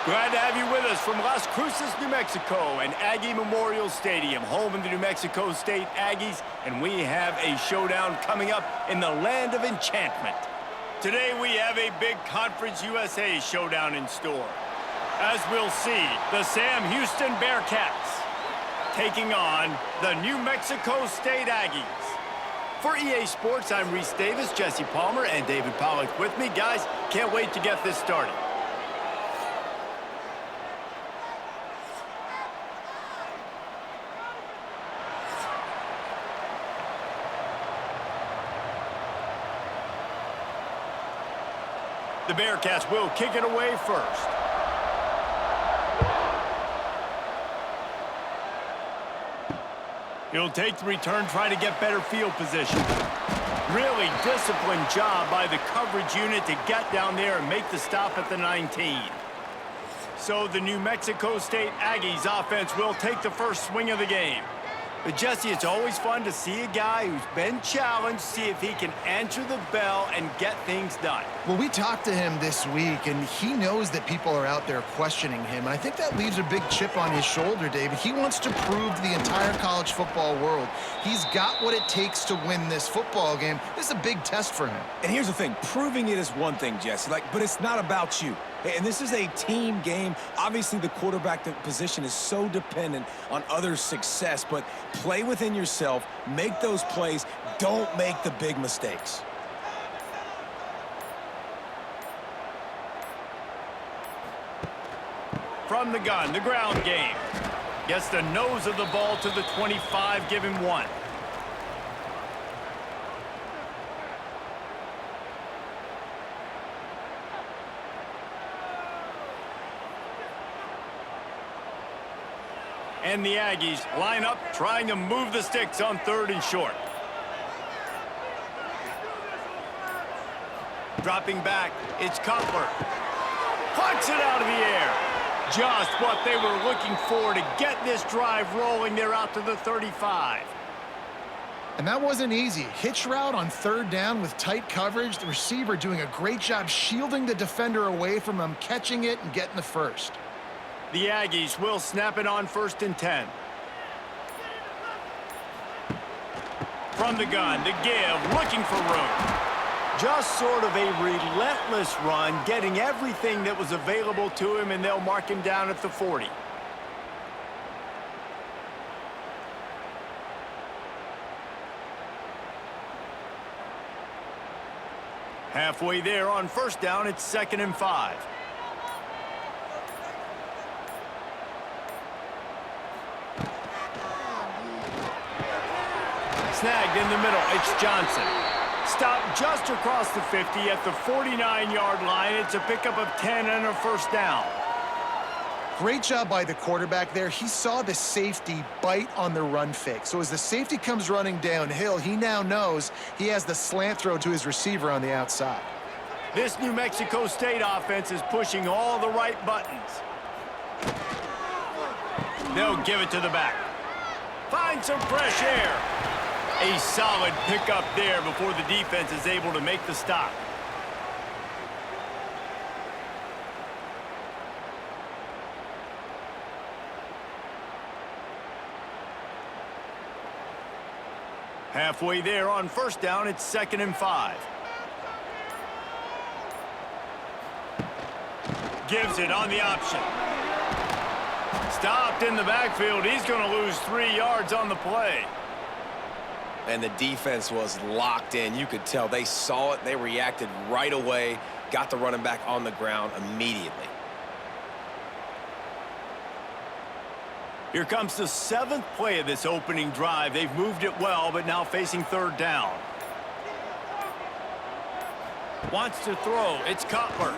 Glad to have you with us from Las Cruces, New Mexico, and Aggie Memorial Stadium, home of the New Mexico State Aggies, and we have a showdown coming up in the land of enchantment. Today we have a big Conference USA showdown in store. As we'll see, the Sam Houston Bearcats taking on the New Mexico State Aggies. For EA Sports, I'm Reese Davis, Jesse Palmer, and David Pollock with me. Guys, can't wait to get this started. The Bearcats will kick it away first. He'll take the return, trying to get better field position. Really disciplined job by the coverage unit to get down there and make the stop at the 19. So the New Mexico State Aggies offense will take the first swing of the game. But Jesse, it's always fun to see a guy who's been challenged, see if he can answer the bell and get things done. Well, we talked to him this week, and he knows that people are out there questioning him. And I think that leaves a big chip on his shoulder, David. He wants to prove to the entire college football world he's got what it takes to win this football game. This is a big test for him. And here's the thing. Proving it is one thing, Jesse, but it's not about you. And this is a team game. Obviously, the quarterback position is so dependent on others' success, but play within yourself, make those plays, don't make the big mistakes. From the gun, the ground game. Gets the nose of the ball to the 25, give him one. And the Aggies line up, trying to move the sticks on 3rd and short. Dropping back, it's Cutler. Plucks it out of the air. Just what they were looking for to get this drive rolling. They're out to the 35. And that wasn't easy. Hitch route on 3rd down with tight coverage. The receiver doing a great job shielding the defender away from him, catching it and getting the first. The Aggies will snap it on 1st and 10. From the gun, the give, looking for room. Just sort of a relentless run, getting everything that was available to him, and they'll mark him down at the 40. Halfway there on 1st down, it's 2nd and 5. Snagged in the middle, it's Johnson. Stopped just across the 50 at the 49-yard line. It's a pickup of 10 and a 1st down. Great job by the quarterback there. He saw the safety bite on the run fake. So as the safety comes running downhill, he now knows he has the slant throw to his receiver on the outside. This New Mexico State offense is pushing all the right buttons. They'll give it to the back. Find some fresh air. A solid pickup there before the defense is able to make the stop. Halfway there on 1st down, it's 2nd and 5. Gives it on the option. Stopped in the backfield. He's going to lose 3 yards on the play. And the defense was locked in. You could tell they saw it. They reacted right away. Got the running back on the ground immediately. Here comes the 7th play of this opening drive. They've moved it well, but now facing 3rd down. Wants to throw. It's Cutler.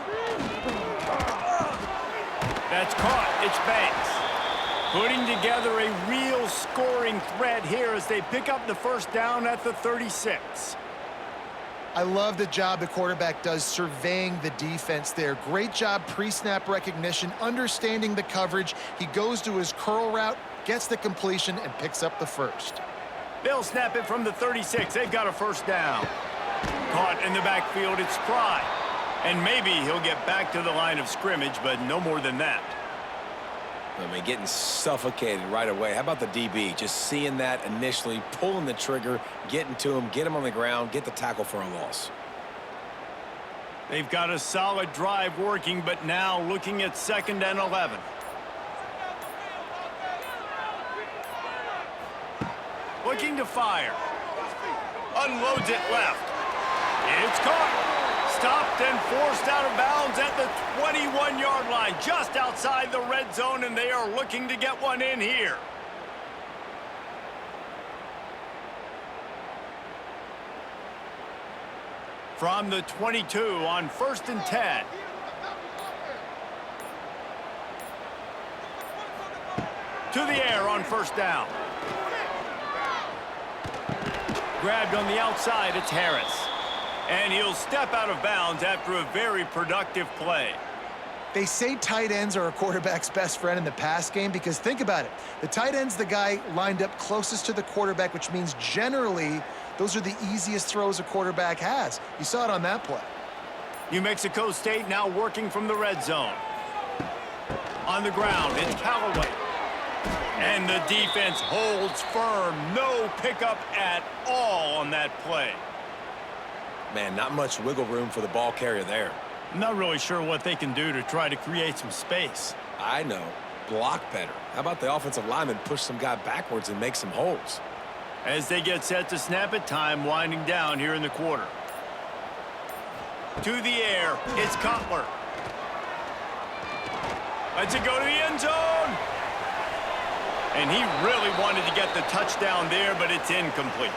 That's caught. It's Banks. Putting together a real scoring threat here as they pick up the 1st down at the 36. I love the job the quarterback does surveying the defense there. Great job pre-snap recognition, understanding the coverage. He goes to his curl route, gets the completion, and picks up the 1st. They'll snap it from the 36. They've got a 1st down. Caught in the backfield, it's Fry. And maybe he'll get back to the line of scrimmage, but no more than that. I mean, getting suffocated right away. How about the DB? Just seeing that initially, pulling the trigger, getting to him, get him on the ground, get the tackle for a loss. They've got a solid drive working, but now looking at 2nd and 11. Looking to fire. Unloads it left. It's caught. Stopped and forced out of bounds at the 21-yard line, just outside the red zone, and they are looking to get one in here. From the 22 on 1st and 10. To the air on 1st down. Grabbed on the outside, it's Harris. And he'll step out of bounds after a very productive play. They say tight ends are a quarterback's best friend in the pass game because think about it. The tight end's the guy lined up closest to the quarterback, which means generally those are the easiest throws a quarterback has. You saw it on that play. New Mexico State now working from the red zone. On the ground, it's Callaway. And the defense holds firm. No pickup at all on that play. Man, not much wiggle room for the ball carrier there. I'm not really sure what they can do to try to create some space. I know. Block better. How about the offensive lineman push some guy backwards and make some holes? As they get set to snap it, time winding down here in the quarter. To the air, it's Cutler. Lets it go to the end zone. And he really wanted to get the touchdown there, but it's incomplete.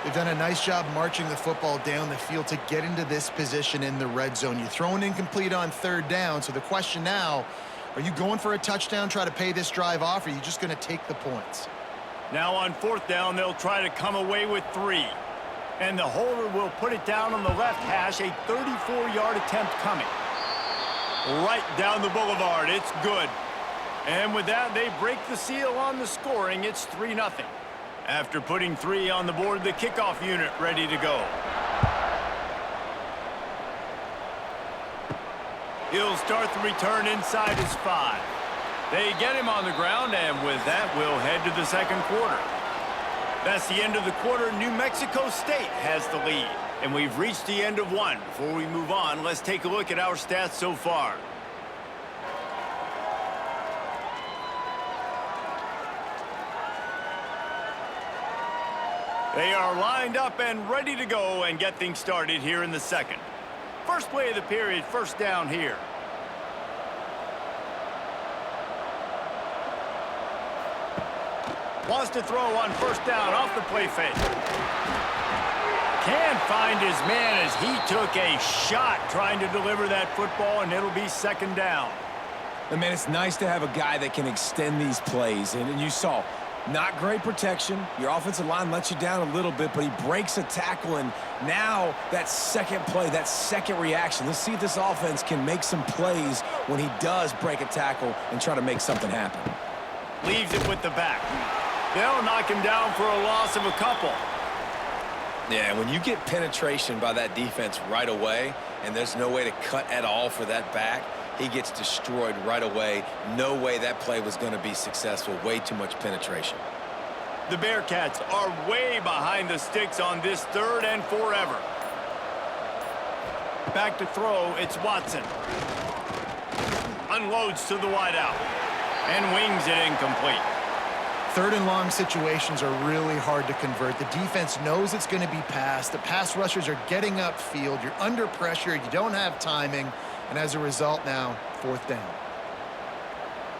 They've done a nice job marching the football down the field to get into this position in the red zone. You throw an incomplete on 3rd down, so the question now, are you going for a touchdown, try to pay this drive off, or are you just going to take the points? Now on 4th down, they'll try to come away with 3. And the holder will put it down on the left hash, a 34-yard attempt coming. Right down the boulevard, it's good. And with that, they break the seal on the scoring. It's 3-0. After putting 3 on the board, the kickoff unit ready to go. He'll start the return inside his 5. They get him on the ground, and with that, we'll head to the 2nd quarter. That's the end of the quarter. New Mexico State has the lead, and we've reached the end of one. Before we move on, let's take a look at our stats so far. They are lined up and ready to go and get things started here in the 2nd. First play of the period, 1st down here. Wants to throw on 1st down off the play fake. Can't find his man as he took a shot trying to deliver that football, and it'll be 2nd down. And man, it's nice to have a guy that can extend these plays. And you saw, not great protection. Your offensive line lets you down a little bit, but he breaks a tackle, and now that 2nd play, that 2nd reaction. Let's see if this offense can make some plays when he does break a tackle and try to make something happen. Leaves it with the back. They'll knock him down for a loss of a couple. Yeah, when you get penetration by that defense right away, and there's no way to cut at all for that back, he gets destroyed right away. No way that play was going to be successful. Way too much penetration. The Bearcats are way behind the sticks on this 3rd and forever. Back to throw, it's Watson. Unloads to the wideout and wings it incomplete. 3rd and long situations are really hard to convert. The defense knows it's going to be passed. The pass rushers are getting upfield. You're under pressure. You don't have timing. And as a result now, 4th down.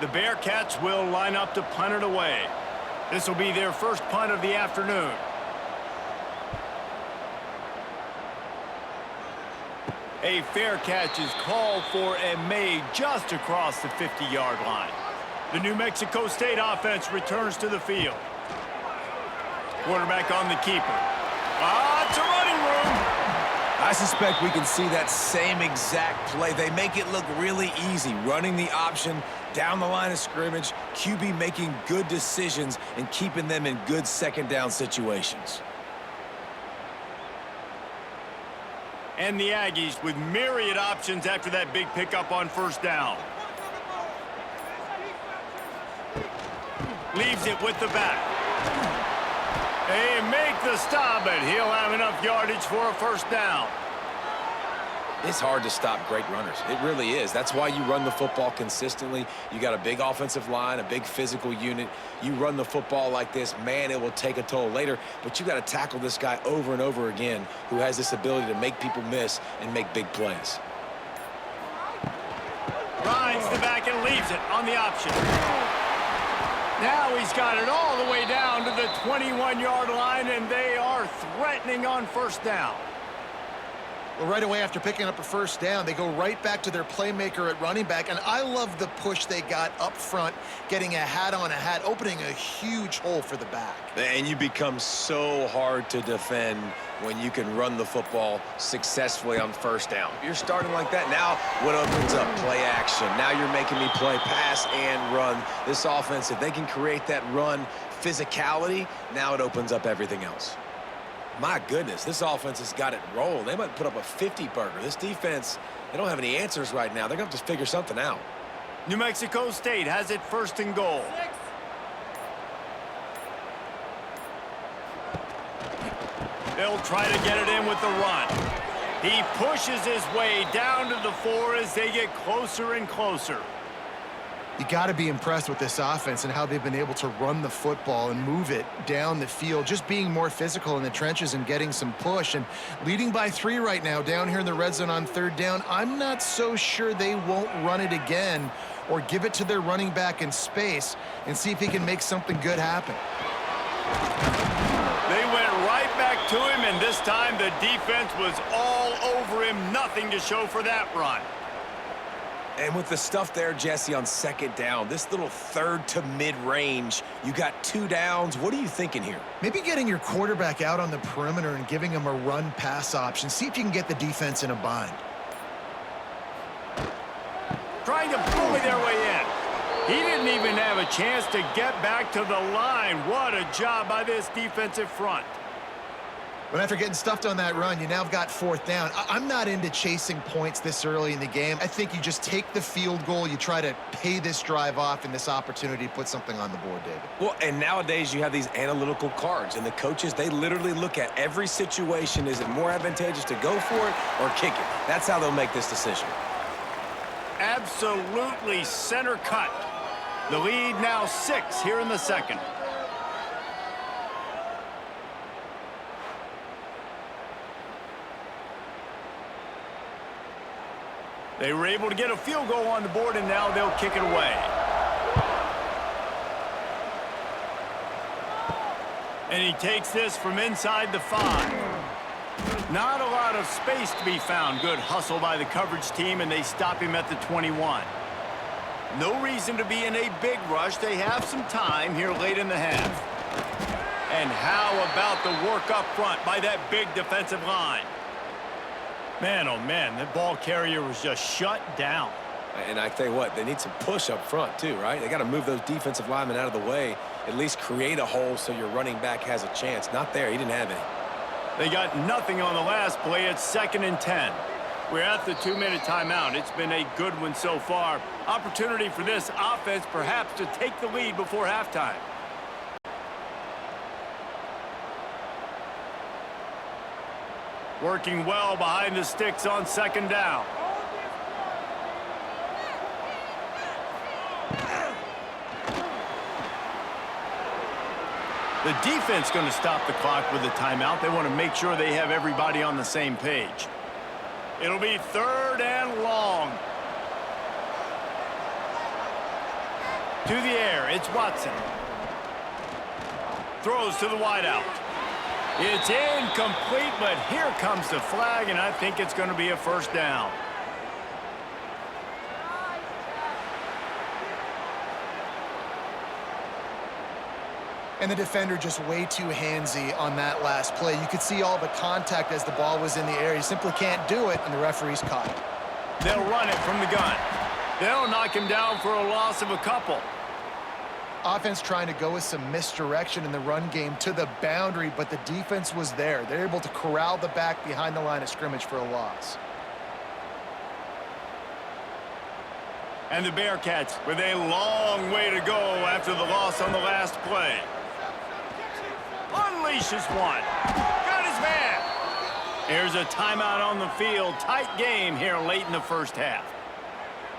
The Bearcats will line up to punt it away. This will be their first punt of the afternoon. A fair catch is called for and made just across the 50-yard line. The New Mexico State offense returns to the field. Quarterback on the keeper. It's a running room. I suspect we can see that same exact play. They make it look really easy, running the option down the line of scrimmage, QB making good decisions and keeping them in good 2nd down situations. And the Aggies with myriad options after that big pickup on first down. Leaves it with the back. They make the stop, but he'll have enough yardage for a first down. It's hard to stop great runners. It really is. That's why you run the football consistently. You got a big offensive line, a big physical unit. You run the football like this, man, it will take a toll later. But you got to tackle this guy over and over again who has this ability to make people miss and make big plays. Rides the back and leaves it on the option. Now he's got it all the way down to the 21-yard line, and they are threatening on first down. Well, right away after picking up a first down, they go right back to their playmaker at running back, and I love the push they got up front, getting a hat on a hat, opening a huge hole for the back. And you become so hard to defend when you can run the football successfully on first down. You're starting like that. Now what opens up? Play action. Now you're making me play pass and run. This offense, if they can create that run physicality, now it opens up everything else. My goodness, this offense has got it rolled. They might put up a 50-burger. This defense, they don't have any answers right now. They're going to have to figure something out. New Mexico State has it first and goal. They'll try to get it in with the run. He pushes his way down to the 4 as they get closer and closer. You got to be impressed with this offense and how they've been able to run the football and move it down the field, just being more physical in the trenches and getting some push. And leading by 3 right now down here in the red zone on third down, I'm not so sure they won't run it again or give it to their running back in space and see if he can make something good happen. They went right back to him, and this time the defense was all over him. Nothing to show for that run. And with the stuff there, Jesse, on second down, this little third to mid-range, you got 2 downs. What are you thinking here? Maybe getting your quarterback out on the perimeter and giving him a run-pass option. See if you can get the defense in a bind. Trying to bully their way in. He didn't even have a chance to get back to the line. What a job by this defensive front. But after getting stuffed on that run, you now have got 4th down. I'm not into chasing points this early in the game. I think you just take the field goal, you try to pay this drive off and this opportunity to put something on the board, David. Well, and nowadays you have these analytical cards, and the coaches, they literally look at every situation. Is it more advantageous to go for it or kick it? That's how they'll make this decision. Absolutely center cut. The lead now 6 here in the second. They were able to get a field goal on the board, and now they'll kick it away. And he takes this from inside the 5. Not a lot of space to be found. Good hustle by the coverage team, and they stop him at the 21. No reason to be in a big rush. They have some time here late in the half. And how about the work up front by that big defensive line? Man, oh man, the ball carrier was just shut down. And I tell you what, they need some push up front too, right? They got to move those defensive linemen out of the way, at least create a hole so your running back has a chance. Not there, he didn't have any. They got nothing on the last play. It's 2nd and 10. We're at the 2-minute timeout. It's been a good one so far. Opportunity for this offense perhaps to take the lead before halftime. Working well behind the sticks on 2nd down. The defense going to stop the clock with a timeout. They want to make sure they have everybody on the same page. It'll be 3rd and long. To the air, it's Watson. Throws to the wideout. It's incomplete, but here comes the flag, and I think it's going to be a first down. And the defender just way too handsy on that last play. You could see all the contact as the ball was in the air. He simply can't do it, and the referee's caught it. They'll run it from the gun. They'll knock him down for a loss of a couple. Offense trying to go with some misdirection in the run game to the boundary, but the defense was there. They're able to corral the back behind the line of scrimmage for a loss. And the Bearcats with a long way to go after the loss on the last play. Unleashes one. Got his man. Here's a timeout on the field. Tight game here late in the first half.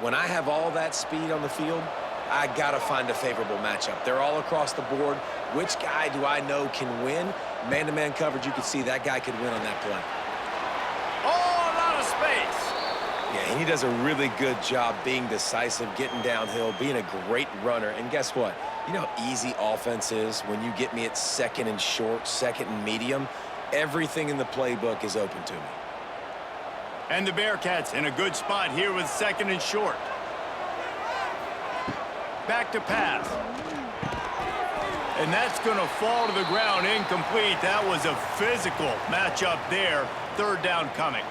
When I have all that speed on the field, I got to find a favorable matchup. They're all across the board. Which guy do I know can win? Man-to-man coverage, you can see that guy could win on that play. Oh, a lot of space. Yeah, and he does a really good job being decisive, getting downhill, being a great runner. And guess what? You know how easy offense is when you get me at second and short, second and medium? Everything in the playbook is open to me. And the Bearcats in a good spot here with second and short. Back to pass. And that's going to fall to the ground incomplete. That was a physical matchup there. Third down coming.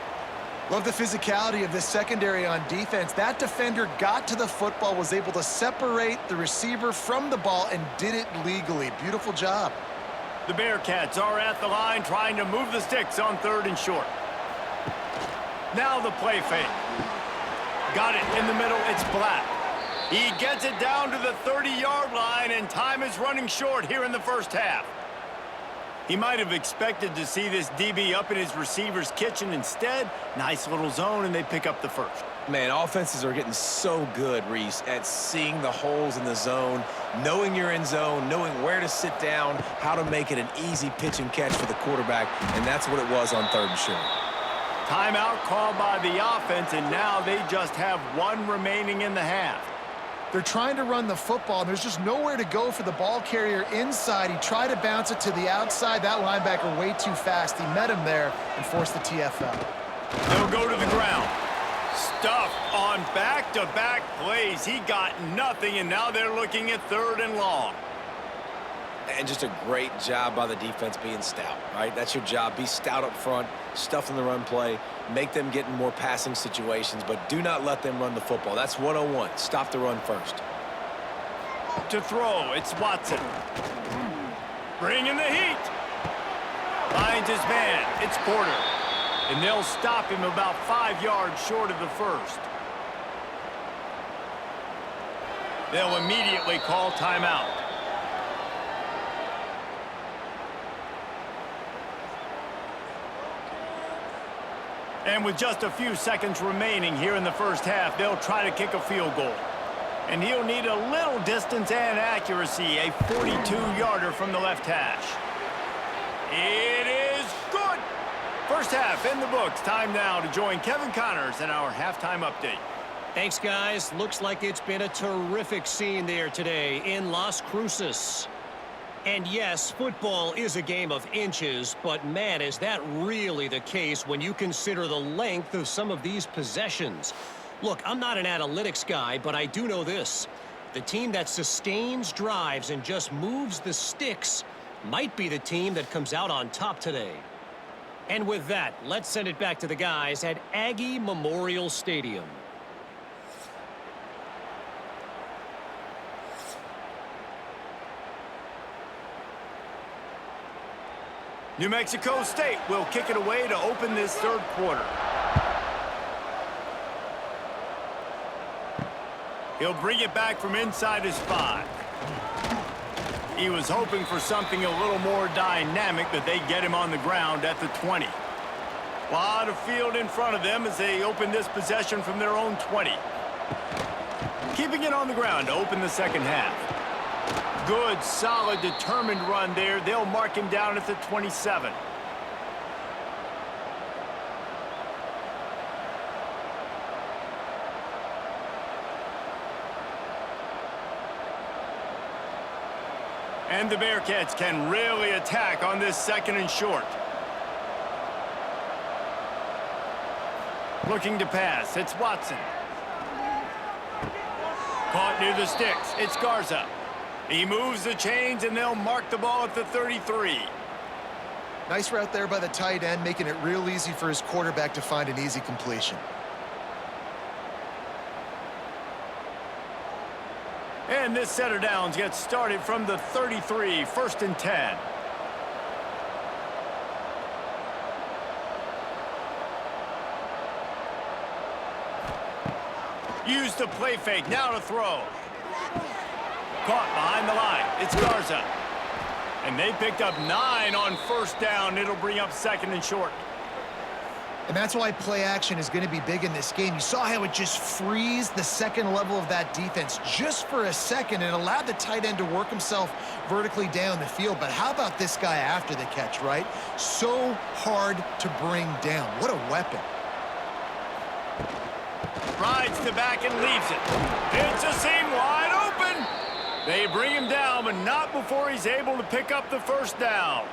Love the physicality of this secondary on defense. That defender got to the football, was able to separate the receiver from the ball, and did it legally. Beautiful job. The Bearcats are at the line trying to move the sticks on third and short. Now the play fake. Got it in the middle. It's Black. He gets it down to the 30-yard line, and time is running short here in the first half. He might have expected to see this DB up in his receiver's kitchen. Instead, nice little zone, and they pick up the first. Man, offenses are getting so good, Reese, at seeing the holes in the zone, knowing you're in zone, knowing where to sit down, how to make it an easy pitch and catch for the quarterback, and that's what it was on third and short. Timeout called by the offense, and now they just have one remaining in the half. They're trying to run the football, and there's just nowhere to go for the ball carrier inside. He tried to bounce it to the outside. That linebacker way too fast. He met him there and forced the TFL. They'll go to the ground. Stuffed on back-to-back plays. He got nothing, and now they're looking at third and long. And just a great job by the defense being stout, right? That's your job. Be stout up front, stuff in the run play, make them get in more passing situations, but do not let them run the football. That's 101. Stop the run first. To throw, it's Watson. Bringing the heat. Finds his man. It's Porter. And they'll stop him about 5 yards short of the first. They'll immediately call timeout. And with just a few seconds remaining here in the first half, they'll try to kick a field goal. And he'll need a little distance and accuracy, a 42-yarder from the left hash. It is good. First half in the books. Time now to join Kevin Connors in our halftime update. Thanks, guys. Looks like it's been a terrific scene there today in Las Cruces. And yes, football is a game of inches, but man, is that really the case when you consider the length of some of these possessions. Look, I'm not an analytics guy, but I do know this. The team that sustains drives and just moves the sticks might be the team that comes out on top today. And with that, let's send it back to the guys at Aggie Memorial Stadium. New Mexico State will kick it away to open this third quarter. He'll bring it back from inside his 5. He was hoping for something a little more dynamic, but they get him on the ground at the 20. A lot of field in front of them as they open this possession from their own 20. Keeping it on the ground to open the second half. Good, solid, determined run there. They'll mark him down at the 27. And the Bearcats can really attack on this second and short. Looking to pass. It's Watson. Caught near the sticks. It's Garza. He moves the chains, and they'll mark the ball at the 33. Nice route there by the tight end, making it real easy for his quarterback to find an easy completion. And this set of downs gets started from the 33, 1st and 10. Use the play fake, now to throw. Caught behind the line, it's Garza. And they picked up 9 on 1st down. It'll bring up 2nd and short. And that's why play action is going to be big in this game. You saw how it just frees the second level of that defense just for a second and allowed the tight end to work himself vertically down the field. But how about this guy after the catch, right? So hard to bring down. What a weapon. Rides the back and leaves it. It's a seam wide open. They bring him down, but not before he's able to pick up the 1st down.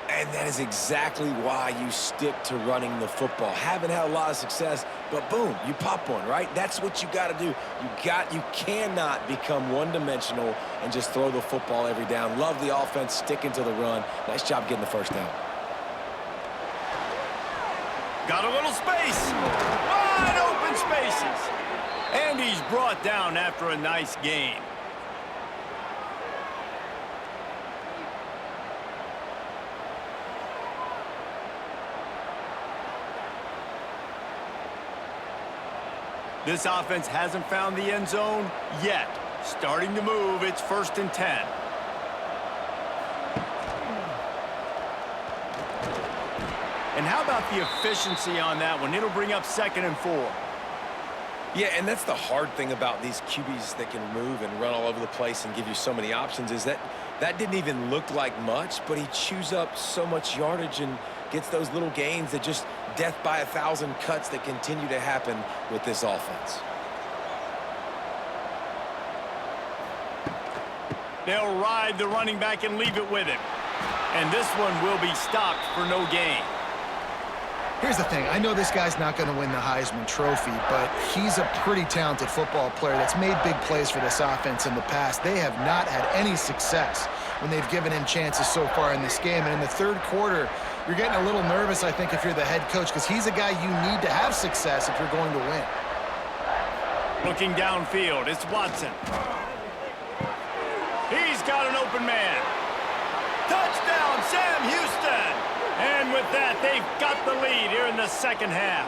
And that is exactly why you stick to running the football. Haven't had a lot of success, but boom, you pop one, right? That's what you got to do. You cannot become one-dimensional and just throw the football every down. Love the offense, sticking to the run. Nice job getting the 1st down. Got a little space. Wide open spaces. And he's brought down after a nice gain. This offense hasn't found the end zone yet. Starting to move, it's 1st and 10. And how about the efficiency on that one? It'll bring up 2nd and 4. Yeah, and that's the hard thing about these QBs that can move and run all over the place and give you so many options is that didn't even look like much, but he chews up so much yardage and gets those little gains that just death by 1,000 cuts that continue to happen with this offense. They'll ride the running back and leave it with him. And this one will be stopped for no gain. Here's the thing. I know this guy's not going to win the Heisman Trophy, but he's a pretty talented football player that's made big plays for this offense in the past. They have not had any success when they've given him chances so far in this game. And in the 3rd quarter, you're getting a little nervous, I think, if you're the head coach, because he's a guy you need to have success if you're going to win. Looking downfield, it's Watson. He's got an open man. Touchdown, Sam Houston! And with that, they've got the lead here in the 2nd half.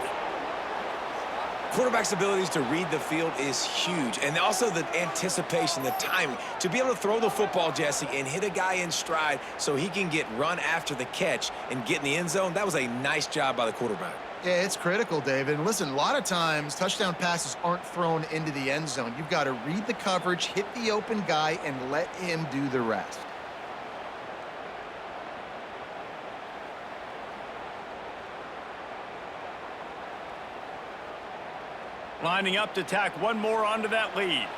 Quarterback's abilities to read the field is huge, and also the anticipation, the timing. To be able to throw the football, Jesse, and hit a guy in stride so he can get run after the catch and get in the end zone, that was a nice job by the quarterback. Yeah, it's critical, David. And listen, a lot of times, touchdown passes aren't thrown into the end zone. You've got to read the coverage, hit the open guy, and let him do the rest. Lining up to tack one more onto that lead.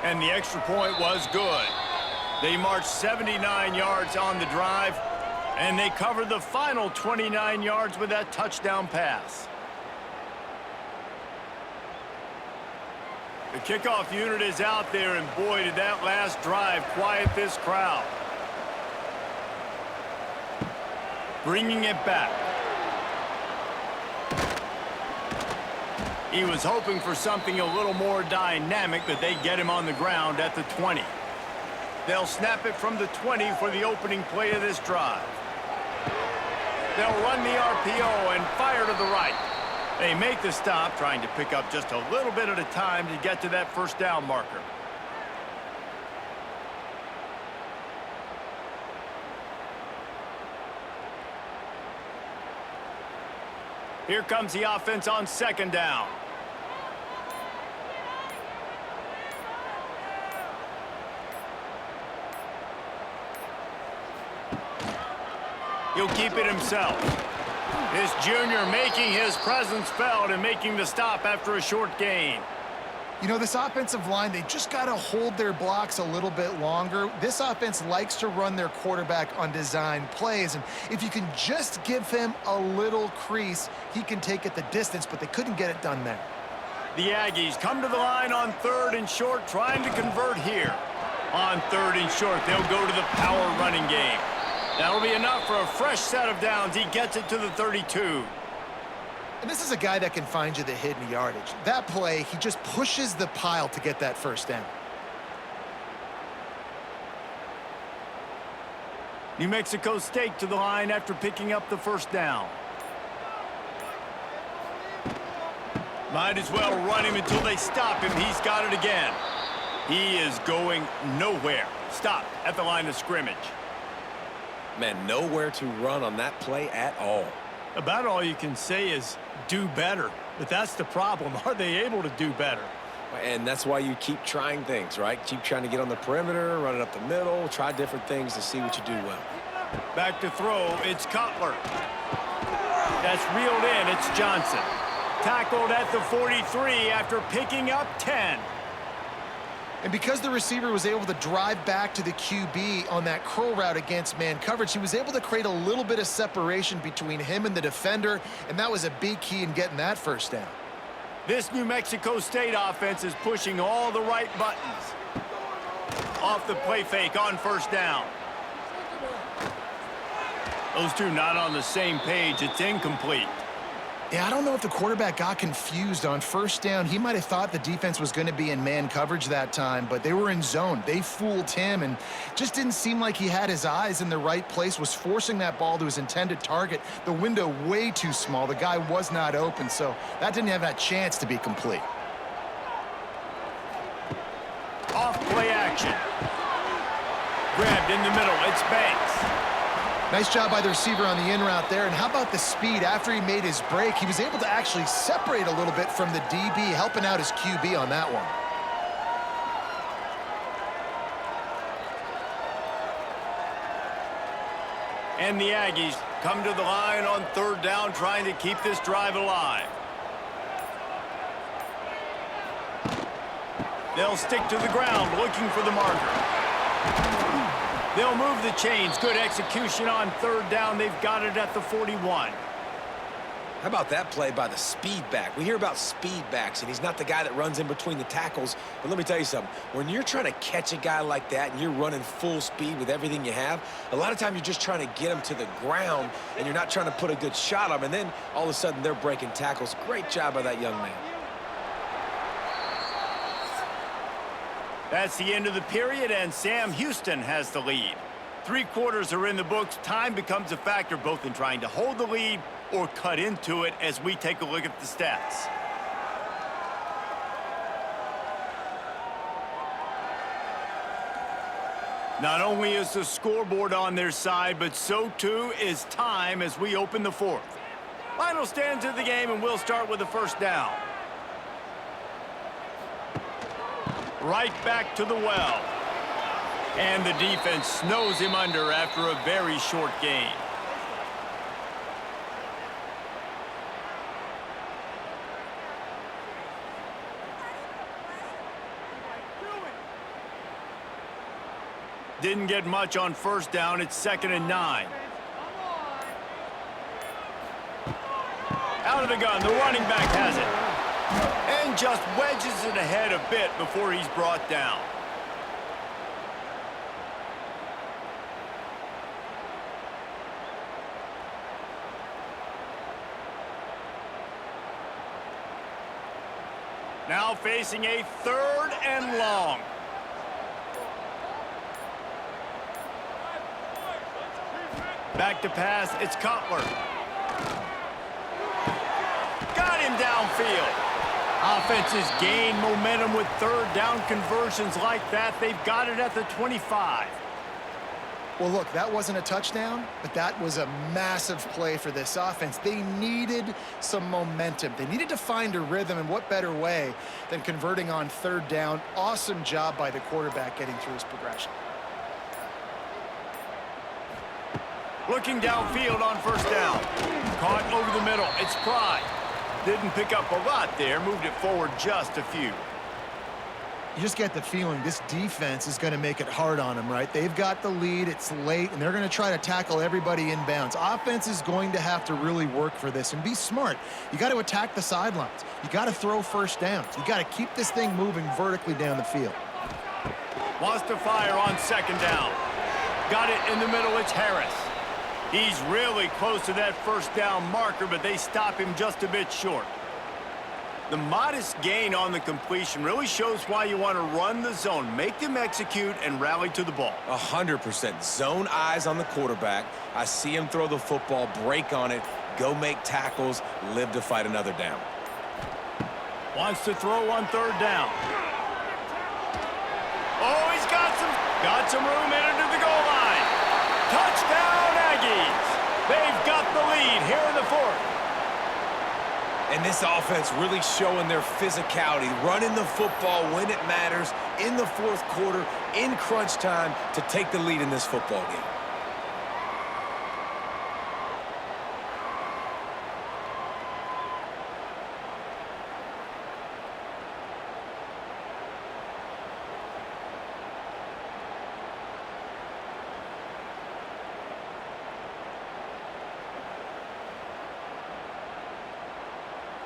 And the extra point was good. They marched 79 yards on the drive, and they covered the final 29 yards with that touchdown pass. The kickoff unit is out there, and boy, did that last drive quiet this crowd. Bringing it back. He was hoping for something a little more dynamic, but they get him on the ground at the 20. They'll snap it from the 20 for the opening play of this drive. They'll run the RPO and fire to the right. They make the stop, trying to pick up just a little bit at a time to get to that 1st down marker. Here comes the offense on 2nd down. He'll keep it himself. This junior making his presence felt and making the stop after a short gain. You know, this offensive line, they just got to hold their blocks a little bit longer. This offense likes to run their quarterback on design plays, and if you can just give him a little crease, he can take it the distance, but they couldn't get it done there. The Aggies come to the line on 3rd and short, trying to convert here. On 3rd and short, they'll go to the power running game. That'll be enough for a fresh set of downs. He gets it to the 32. And this is a guy that can find you the hidden yardage. That play, he just pushes the pile to get that first down. New Mexico State to the line after picking up the first down. Might as well run him until they stop him. He's got it again. He is going nowhere. Stop at the line of scrimmage. Man, nowhere to run on that play at all. About all you can say is do better. But that's the problem. Are they able to do better? And that's why you keep trying things, right? Keep trying to get on the perimeter, run it up the middle, try different things to see what you do well. Back to throw, it's Cutler. That's reeled in, it's Johnson. Tackled at the 43 after picking up 10. And because the receiver was able to drive back to the QB on that curl route against man coverage, he was able to create a little bit of separation between him and the defender, and that was a big key in getting that first down. This New Mexico State offense is pushing all the right buttons. Off the play fake on first down. Those two not on the same page. It's incomplete. Yeah, I don't know if the quarterback got confused on first down. He might have thought the defense was going to be in man coverage that time, but they were in zone. They fooled him and just didn't seem like he had his eyes in the right place, was forcing that ball to his intended target. The window way too small. The guy was not open, so that didn't have that chance to be complete. Off play action. Grabbed in the middle. It's Banks. Nice job by the receiver on the in route there. And how about the speed after he made his break? He was able to actually separate a little bit from the DB, helping out his QB on that one. And the Aggies come to the line on third down, trying to keep this drive alive. They'll stick to the ground, looking for the marker. They'll move the chains. Good execution on third down. They've got it at the 41. How about that play by the speed back? We hear about speed backs, and he's not the guy that runs in between the tackles. But let me tell you something. When you're trying to catch a guy like that and you're running full speed with everything you have, a lot of times you're just trying to get him to the ground, and you're not trying to put a good shot on him. And then all of a sudden they're breaking tackles. Great job by that young man. That's the end of the period, and Sam Houston has the lead. 3 quarters are in the books. Time becomes a factor both in trying to hold the lead or cut into it as we take a look at the stats. Not only is the scoreboard on their side, but so too is time as we open the fourth. Final stands of the game, and we'll start with the first down. Right back to the well. And the defense snows him under after a very short gain. Didn't get much on first down. It's 2nd and 9. Out of the gun, the running back has it. And just wedges it ahead a bit before he's brought down. Now facing a 3rd and long. Back to pass, it's Cutler. Got him downfield. Offenses gain momentum with 3rd down conversions like that. They've got it at the 25. Well, look, that wasn't a touchdown, but that was a massive play for this offense. They needed some momentum. They needed to find a rhythm, and what better way than converting on 3rd down. Awesome job by the quarterback getting through his progression. Looking downfield on first down. Caught over the middle. It's Pride. Didn't pick up a lot there. Moved it forward just a few. You just get the feeling this defense is going to make it hard on them, right? They've got the lead. It's late, and they're going to try to tackle everybody inbounds. Offense is going to have to really work for this and be smart. You got to attack the sidelines. You got to throw first downs. You got to keep this thing moving vertically down the field. Wants to fire on 2nd down. Got it in the middle. It's Harris. He's really close to that first down marker, but they stop him just a bit short. The modest gain on the completion really shows why you want to run the zone, make them execute, and rally to the ball. 100%. Zone eyes on the quarterback. I see him throw the football, break on it, go make tackles, live to fight another down. Wants to throw on third down. Oh, he's got some room in to the goal line. Touchdown, Aggies. They've got the lead here in the fourth. And this offense really showing their physicality, running the football when it matters, in the fourth quarter, in crunch time, to take the lead in this football game.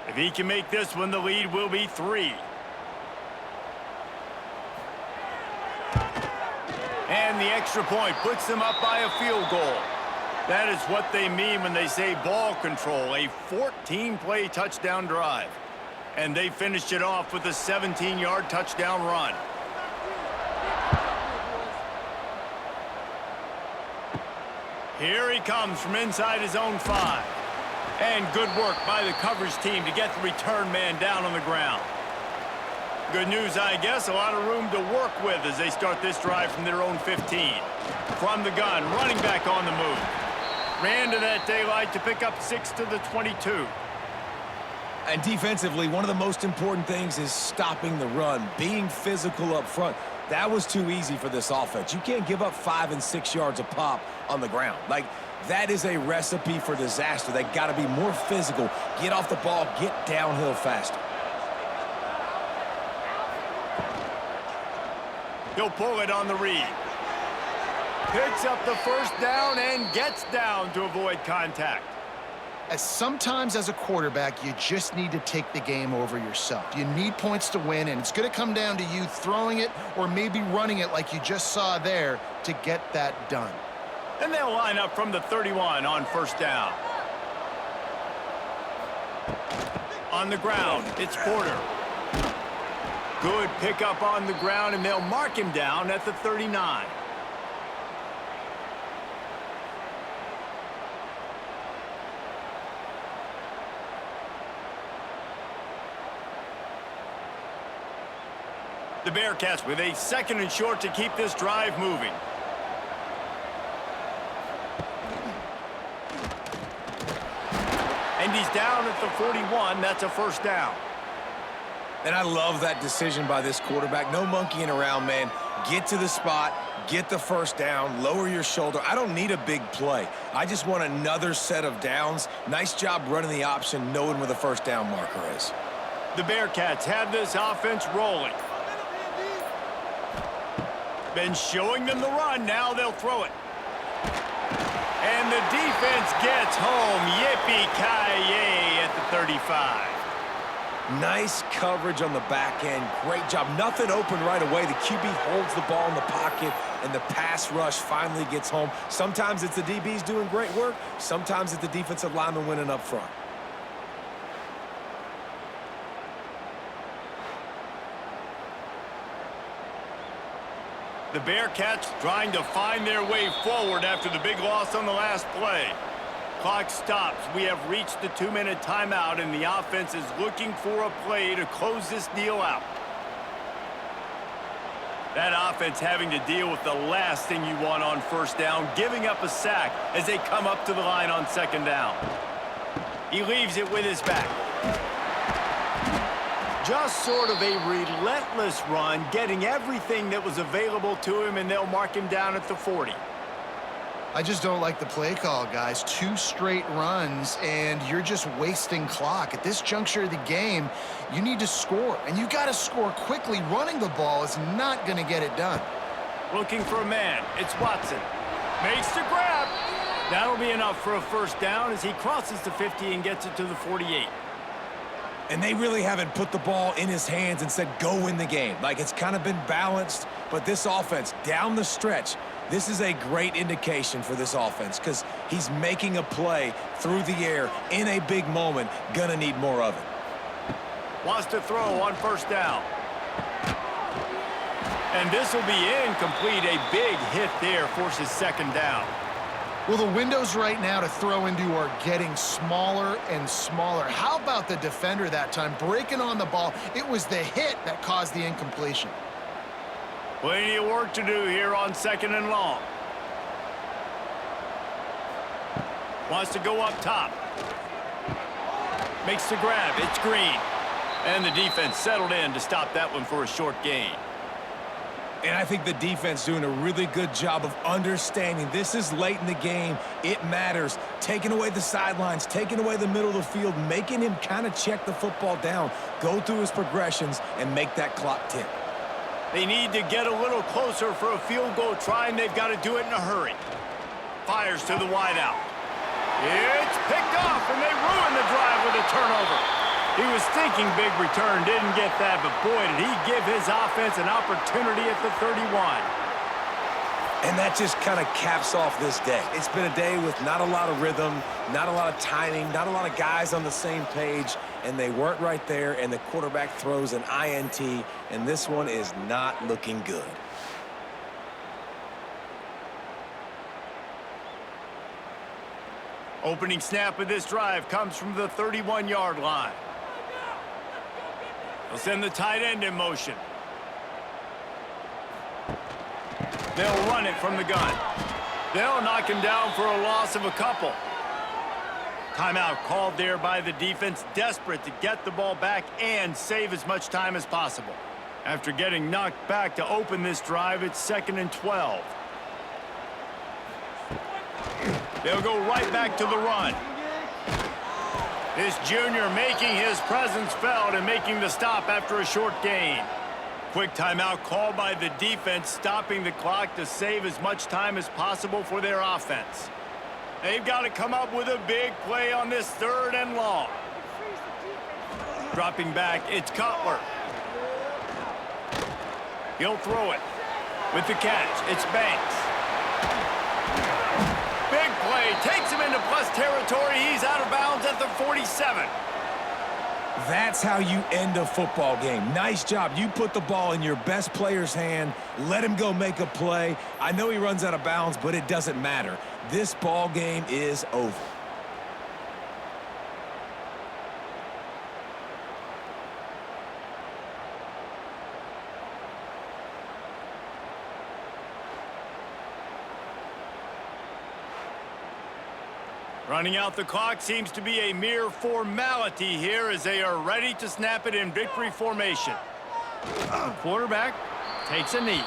If he can make this one, the lead will be 3. And the extra point puts them up by a field goal. That is what they mean when they say ball control, a 14-play touchdown drive. And they finished it off with a 17-yard touchdown run. Here he comes from inside his own 5. And good work by the coverage team to get the return man down on the ground. Good news, I guess, a lot of room to work with as they start this drive from their own 15. From the gun, running back on the move. Ran to that daylight to pick up 6 to the 22. And defensively, one of the most important things is stopping the run, being physical up front. That was too easy for this offense. You can't give up 5 and 6 yards a pop on the ground. That is a recipe for disaster. They got to be more physical, get off the ball, get downhill faster. He'll pull it on the read. Picks up the first down and gets down to avoid contact. Sometimes as a quarterback, you just need to take the game over yourself. You need points to win, and it's going to come down to you throwing it or maybe running it like you just saw there to get that done. And they'll line up from the 31 on first down. On the ground, it's Porter. Good pickup on the ground, and they'll mark him down at the 39. The Bearcats with a 2nd and short to keep this drive moving. And he's down at the 41. That's a first down. And I love that decision by this quarterback. No monkeying around, man. Get to the spot, get the first down, lower your shoulder. I don't need a big play. I just want another set of downs. Nice job running the option, knowing where the first down marker is. The Bearcats have this offense rolling. Been showing them the run. Now they'll throw it. And the defense gets home. Yippee-ki-yay at the 35. Nice coverage on the back end. Great job. Nothing open right away. The QB holds the ball in the pocket, and the pass rush finally gets home. Sometimes it's the DBs doing great work. Sometimes it's the defensive lineman winning up front. The Bearcats trying to find their way forward after the big loss on the last play. Clock stops. We have reached the 2-minute timeout, and the offense is looking for a play to close this deal out. That offense having to deal with the last thing you want on first down, giving up a sack as they come up to the line on 2nd down. He leaves it with his back. Just sort of a relentless run, getting everything that was available to him, and they'll mark him down at the 40. I just don't like the play call, guys. 2 straight runs, and you're just wasting clock. At this juncture of the game, you need to score, and you got to score quickly. Running the ball is not going to get it done. Looking for a man. It's Watson. Makes the grab. That'll be enough for a first down as he crosses the 50 and gets it to the 48. And they really haven't put the ball in his hands and said, go win the game. Like, it's kind of been balanced, but this offense, down the stretch, This is a great indication for this offense because he's making a play through the air in a big moment. Gonna need more of it. Wants to throw on first down. And this will be incomplete. A big hit there forces second down. Well, the windows right now to throw into are getting smaller and smaller. How about the defender that time breaking on the ball? It was the hit that caused the incompletion. Plenty of work to do here on second and long. Wants to go up top. Makes the grab. It's Green. And the defense settled in to stop that one for a short gain. And I think the defense doing a really good job of understanding this is late in the game. It matters. Taking away the sidelines, taking away the middle of the field, making him kind of check the football down, go through his progressions, and make that clock tick. They need to get a little closer for a field goal try, and they've got to do it in a hurry. Fires to the wideout. It's picked off, and they ruin the drive with a turnover. He was thinking big return, didn't get that, but boy, did he give his offense an opportunity at the 31. And that just kind of caps off this day. It's been a day with not a lot of rhythm, not a lot of timing, not a lot of guys on the same page, and they weren't right there, and the quarterback throws an INT, and this one is not looking good. Opening snap of this drive comes from the 31-yard line. They'll send the tight end in motion. They'll run it from the gun. They'll knock him down for a loss of a couple. Timeout called there by the defense, desperate to get the ball back and save as much time as possible. After getting knocked back to open this drive, it's 2nd and 12. They'll go right back to the run. This junior making his presence felt and making the stop after a short gain. Quick timeout called by the defense, stopping the clock to save as much time as possible for their offense. They've got to come up with a big play on this 3rd and long. Dropping back, it's Cutler. He'll throw it. With the catch, it's Banks. Big play, takes him into plus territory. He's out of bounds at the 47. That's how you end a football game. Nice job. You put the ball in your best player's hand. Let him go make a play. I know he runs out of bounds, but it doesn't matter. This ball game is over. Running out the clock seems to be a mere formality here as they are ready to snap it in victory formation. The quarterback takes a knee.